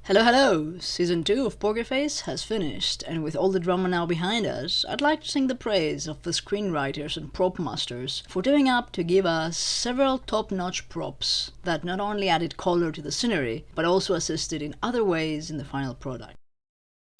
Hello, hello! Season 2 of Poker Face has finished, and with all the drama now behind us, I'd like to sing the praise of the screenwriters and prop masters for teaming up to give us several top-notch props that not only added color to the scenery, but also assisted in other ways in the final product.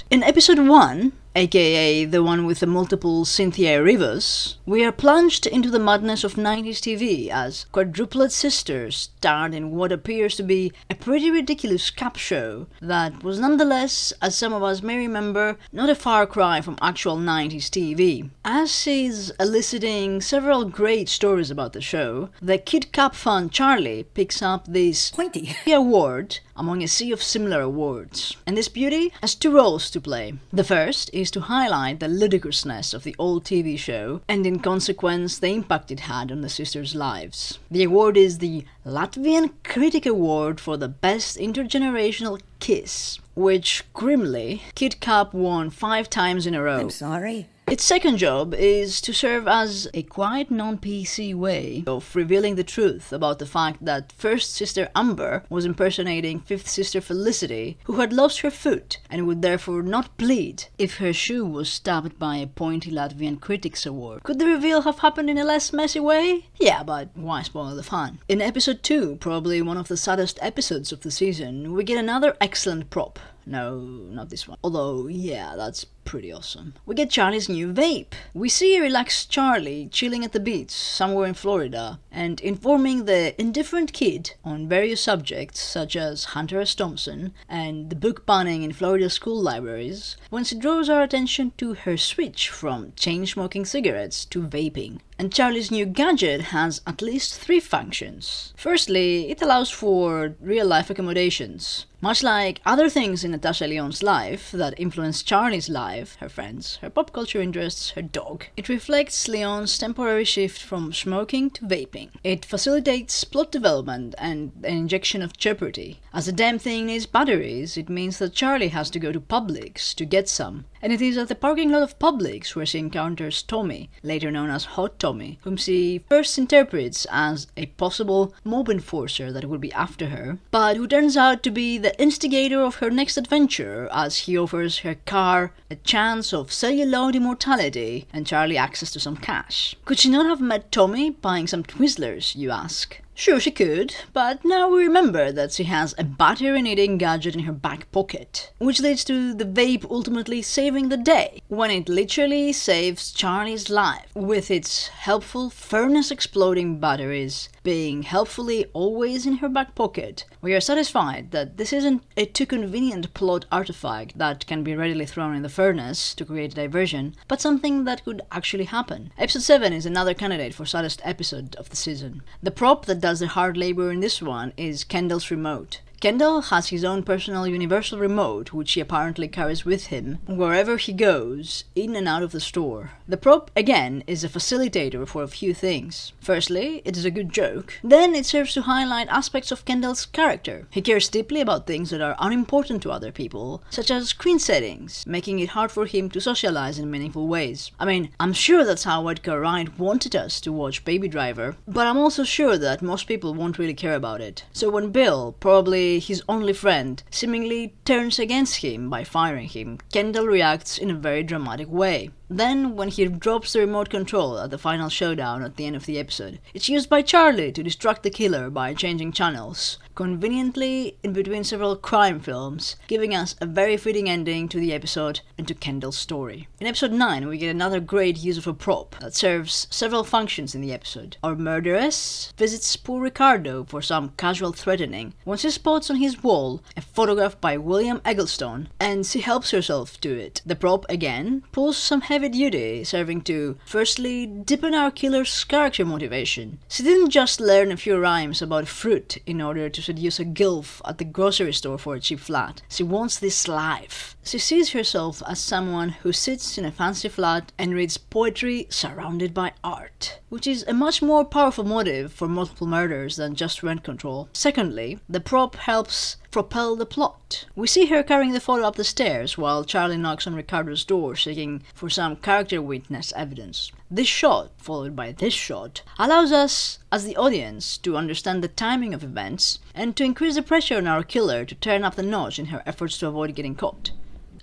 In episode 1, aka the one with the multiple Cynthia Rivas, we are plunged into the madness of 90s TV as quadruplet sisters starred in what appears to be a pretty ridiculous cap show that was nonetheless, as some of us may remember, not a far cry from actual 90s TV. As is eliciting several great stories about the show, the Kid Cap fan Charlie picks up this pointy award among a sea of similar awards. And this beauty has two roles to play. The first is to highlight the ludicrousness of the old TV show, and in consequence the impact it had on the sisters' lives. The award is the Latvian Critic Award for the Best Intergenerational Kiss, which, grimly, Kid Cap won 5 times in a row. I'm sorry. Its second job is to serve as a quiet, non-PC way of revealing the truth about the fact that first sister Amber was impersonating fifth sister Felicity, who had lost her foot and would therefore not bleed if her shoe was stabbed by a pointy Latvian Critics Award. Could the reveal have happened in a less messy way? Yeah, but why spoil the fun? In episode 2, probably one of the saddest episodes of the season, we get another excellent prop. No, not this one. Although, yeah, that's pretty awesome. We get Charlie's new vape. We see a relaxed Charlie chilling at the beach somewhere in Florida and informing the indifferent kid on various subjects such as Hunter S. Thompson and the book banning in Florida school libraries when she draws our attention to her switch from chain-smoking cigarettes to vaping. And Charlie's new gadget has at least 3 functions. Firstly, it allows for real-life accommodations. Much like other things in Natasha Lyonne's life that influence Charlie's life, her friends, her pop culture interests, her dog, it reflects Lyonne's temporary shift from smoking to vaping. It facilitates plot development and an injection of jeopardy. As the damn thing needs batteries, it means that Charlie has to go to Publix to get some. And it is at the parking lot of Publix where she encounters Tommy, later known as Hot Tommy, whom she first interprets as a possible mob enforcer that will be after her, but who turns out to be the instigator of her next adventure as he offers her car a chance of celluloid immortality and Charlie access to some cash. Could she not have met Tommy buying some Twizzlers, you ask? Sure, she could, but now we remember that she has a battery-needing gadget in her back pocket, which leads to the vape ultimately saving the day, when it literally saves Charlie's life, with its helpful furnace-exploding batteries being helpfully always in her back pocket. We are satisfied that this isn't a too convenient plot artifact that can be readily thrown in the furnace to create a diversion, but something that could actually happen. Episode 7 is another candidate for saddest episode of the season. The prop that does the hard labor in this one is Kendall's remote. Kendall has his own personal universal remote, which he apparently carries with him wherever he goes, in and out of the store. The prop, again, is a facilitator for a few things. Firstly, it is a good joke. Then it serves to highlight aspects of Kendall's character. He cares deeply about things that are unimportant to other people, such as screen settings, making it hard for him to socialize in meaningful ways. I mean, I'm sure that's how Edgar Wright wanted us to watch Baby Driver, but I'm also sure that most people won't really care about it. So when Bill, probably his only friend, seemingly turns against him by firing him, Kendall reacts in a very dramatic way. Then, when he drops the remote control at the final showdown at the end of the episode, it's used by Charlie to distract the killer by changing channels, conveniently in between several crime films, giving us a very fitting ending to the episode and to Kendall's story. In episode 9, we get another great use of a prop that serves several functions in the episode. Our murderess visits poor Ricardo for some casual threatening when she spots on his wall a photograph by William Eggleston, and she helps herself to it. The prop, again, pulls some heavy duty, serving to, firstly, deepen our killer's character motivation. She didn't just learn a few rhymes about fruit in order to seduce a gilf at the grocery store for a cheap flat. She wants this life. She sees herself as someone who sits in a fancy flat and reads poetry surrounded by art, which is a much more powerful motive for multiple murders than just rent control. Secondly, the prop helps propel the plot. We see her carrying the photo up the stairs while Charlie knocks on Ricardo's door seeking for some character witness evidence. This shot, followed by this shot, allows us, as the audience, to understand the timing of events and to increase the pressure on our killer to turn up the notch in her efforts to avoid getting caught.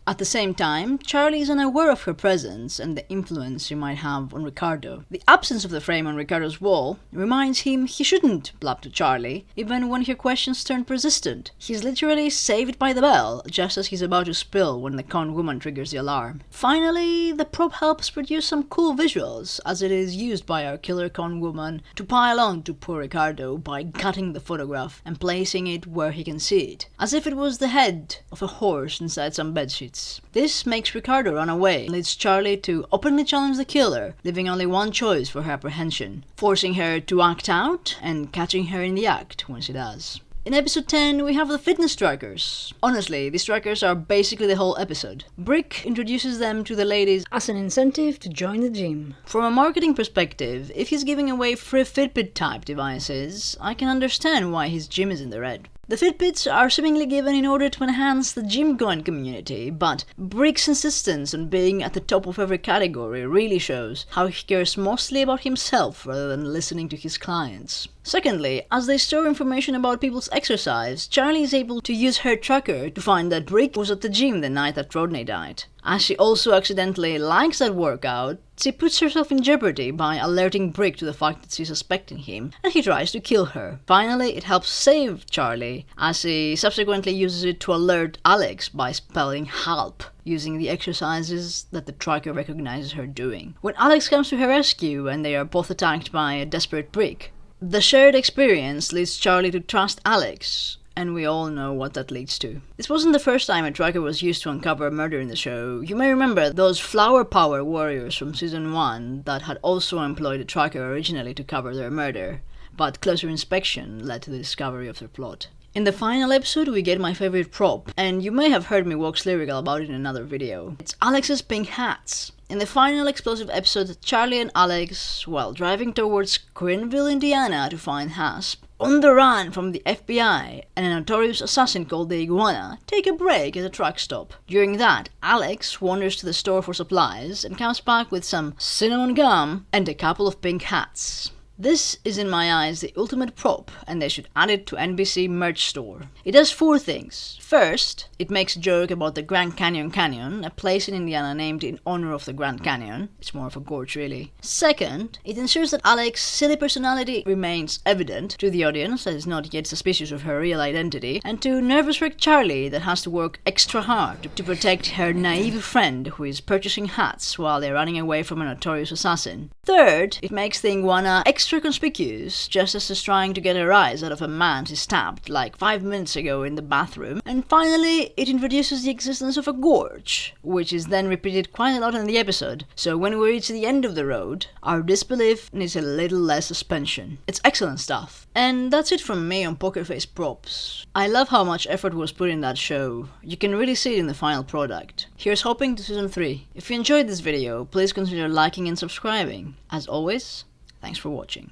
At the same time, Charlie is unaware of her presence and the influence she might have on Ricardo. The absence of the frame on Ricardo's wall reminds him he shouldn't blab to Charlie, even when her questions turn persistent. He's literally saved by the bell, just as he's about to spill when the con woman triggers the alarm. Finally, the prop helps produce some cool visuals, as it is used by our killer con woman to pile on to poor Ricardo by cutting the photograph and placing it where he can see it, as if it was the head of a horse inside some bedsheets. This makes Ricardo run away and leads Charlie to openly challenge the killer, leaving only one choice for her apprehension, forcing her to act out and catching her in the act when she does. In episode 10, we have the fitness trackers. Honestly, these trackers are basically the whole episode. Brick introduces them to the ladies as an incentive to join the gym. From a marketing perspective, if he's giving away free Fitbit type devices, I can understand why his gym is in the red. The Fitbits are seemingly given in order to enhance the gym-going community, but Brick's insistence on being at the top of every category really shows how he cares mostly about himself rather than listening to his clients. Secondly, as they store information about people's exercise, Charlie is able to use her tracker to find that Brick was at the gym the night that Rodney died. As she also accidentally likes that workout, she puts herself in jeopardy by alerting Brick to the fact that she's suspecting him, and he tries to kill her. Finally, it helps save Charlie, as he subsequently uses it to alert Alex by spelling HELP, using the exercises that the tracker recognizes her doing. When Alex comes to her rescue and they are both attacked by a desperate Brick, the shared experience leads Charlie to trust Alex, and we all know what that leads to. This wasn't the first time a tracker was used to uncover a murder in the show. You may remember those flower power warriors from season 1 that had also employed a tracker originally to cover their murder, but closer inspection led to the discovery of their plot. In the final episode, we get my favorite prop, and you may have heard me wax lyrical about it in another video. It's Alex's pink hats. In the final explosive episode, Charlie and Alex, while driving towards Greenville, Indiana to find Hasp, on the run from the FBI and a notorious assassin called the Iguana, take a break at a truck stop. During that, Alex wanders to the store for supplies and comes back with some cinnamon gum and a couple of pink hats. This is in my eyes the ultimate prop, and they should add it to NBC merch store. It does 4 things. First, it makes a joke about the Grand Canyon, a place in Indiana named in honor of the Grand Canyon. It's more of a gorge, really. Second, it ensures that Alex's silly personality remains evident to the audience that is not yet suspicious of her real identity, and to nervous wreck Charlie that has to work extra hard to protect her naive friend who is purchasing hats while they're running away from a notorious assassin. Third, it makes the Iguana extra conspicuous, just as she's trying to get a rise out of a man she stabbed like 5 minutes ago in the bathroom. And finally, it introduces the existence of a gorge, which is then repeated quite a lot in the episode, so when we reach the end of the road, our disbelief needs a little less suspension. It's excellent stuff. And that's it from me on Poker Face props. I love how much effort was put in that show. You can really see it in the final product. Here's hoping to season 3. If you enjoyed this video, please consider liking and subscribing. As always, thanks for watching.